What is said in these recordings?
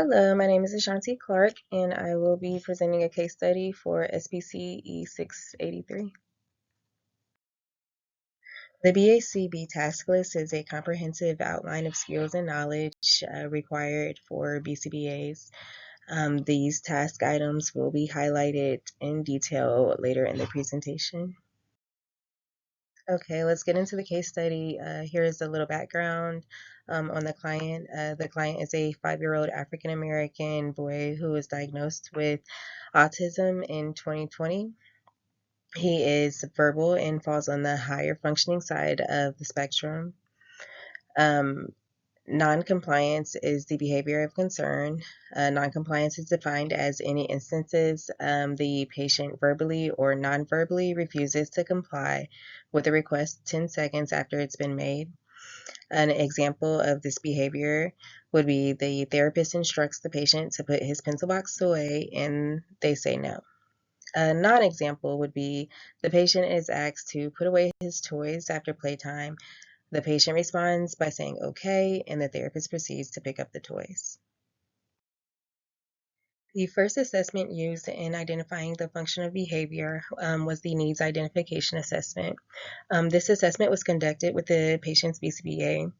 Hello, my name is Ashanti Clark, and I will be presenting a case study for SPC E683. The BACB task list is a comprehensive outline of skills and knowledge required for BCBAs. These task items will be highlighted in detail later in the presentation. Okay, let's get into the case study. Here is a little background on the client. The client is a 5-year-old African American boy who was diagnosed with autism in 2020. He is verbal and falls on the higher functioning side of the spectrum. Um, Non-compliance is the behavior of concern. Non-compliance is defined as any instances the patient verbally or non-verbally refuses to comply with a request 10 seconds after it's been made. An example of this behavior would be the therapist instructs the patient to put his pencil box away and they say no. A non-example would be the patient is asked to put away his toys after playtime. The patient responds by saying okay, and the therapist proceeds to pick up the toys. The first assessment used in identifying the functional behavior was the needs identification assessment. This assessment was conducted with the patient's BCBA.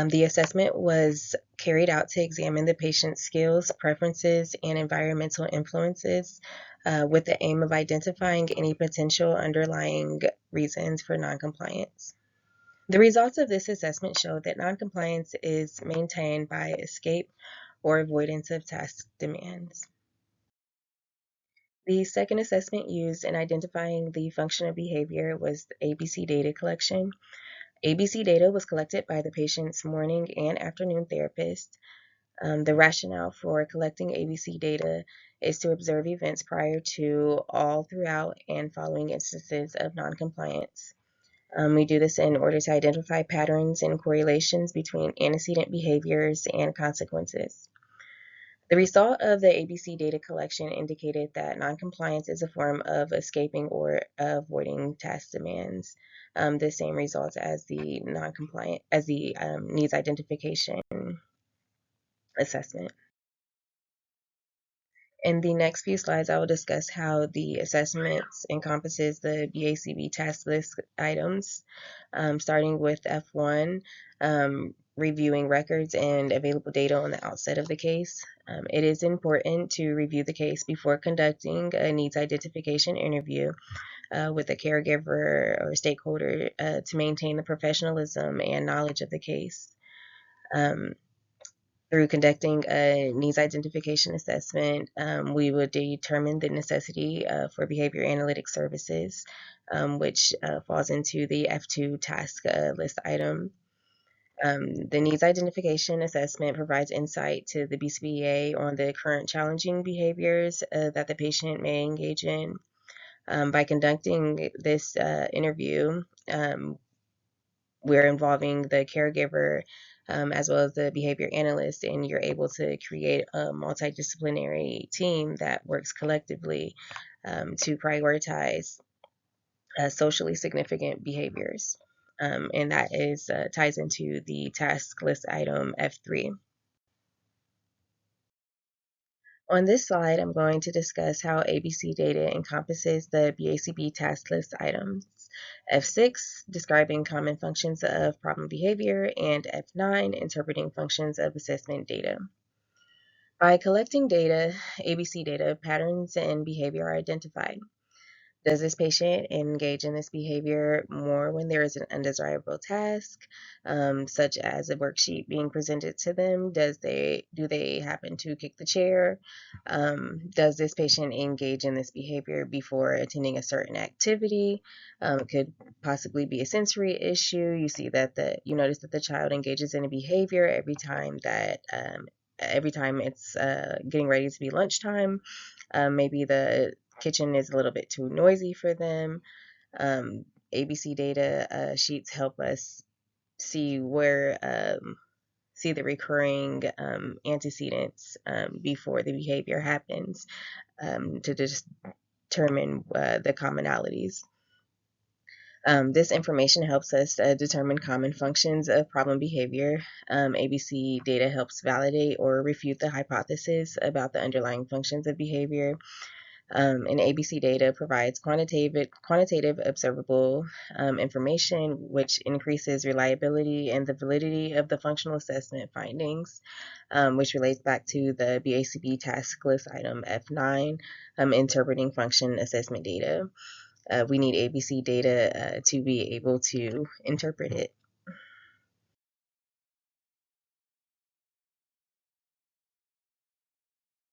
The assessment was carried out to examine the patient's skills, preferences, and environmental influences with the aim of identifying any potential underlying reasons for noncompliance. The results of this assessment showed that noncompliance is maintained by escape or avoidance of task demands. The second assessment used in identifying the functional behavior was the ABC data collection. ABC data was collected by the patient's morning and afternoon therapist. The rationale for collecting ABC data is to observe events prior to, all throughout, and following instances of noncompliance. We do this in order to identify patterns and correlations between antecedent behaviors and consequences. The result of the ABC data collection indicated that noncompliance is a form of escaping or avoiding task demands. The same results as the needs identification assessment. In the next few slides, I will discuss how the assessments encompasses the BACB task list items, starting with F1, reviewing records and available data on the outset of the case. It is important to review the case before conducting a needs identification interview with a caregiver or stakeholder to maintain the professionalism and knowledge of the case. Through conducting a needs identification assessment, we would determine the necessity for behavior analytic services, which falls into the F2 task list item. The needs identification assessment provides insight to the BCBA on the current challenging behaviors that the patient may engage in. By conducting this interview, we're involving the caregiver as well as the behavior analyst, and you're able to create a multidisciplinary team that works collectively to prioritize socially significant behaviors. And that is ties into the task list item F3. On this slide, I'm going to discuss how ABC data encompasses the BACB task list items. F6, describing common functions of problem behavior, and F9, interpreting functions of assessment data. By collecting data, ABC data, patterns and behavior are identified. Does this patient engage in this behavior more when there is an undesirable task, such as a worksheet being presented to them? Do they happen to kick the chair? Does this patient engage in this behavior before attending a certain activity? It could possibly be a sensory issue. You notice that the child engages in a behavior every time it's getting ready to be lunchtime. Maybe the kitchen is a little bit too noisy for them. ABC data sheets help us see see the recurring antecedents before the behavior happens to determine the commonalities. This information helps us determine common functions of problem behavior. ABC data helps validate or refute the hypothesis about the underlying functions of behavior. And ABC data provides quantitative observable information, which increases reliability and the validity of the functional assessment findings, which relates back to the BACB task list item F9, interpreting function assessment data. We need ABC data to be able to interpret it.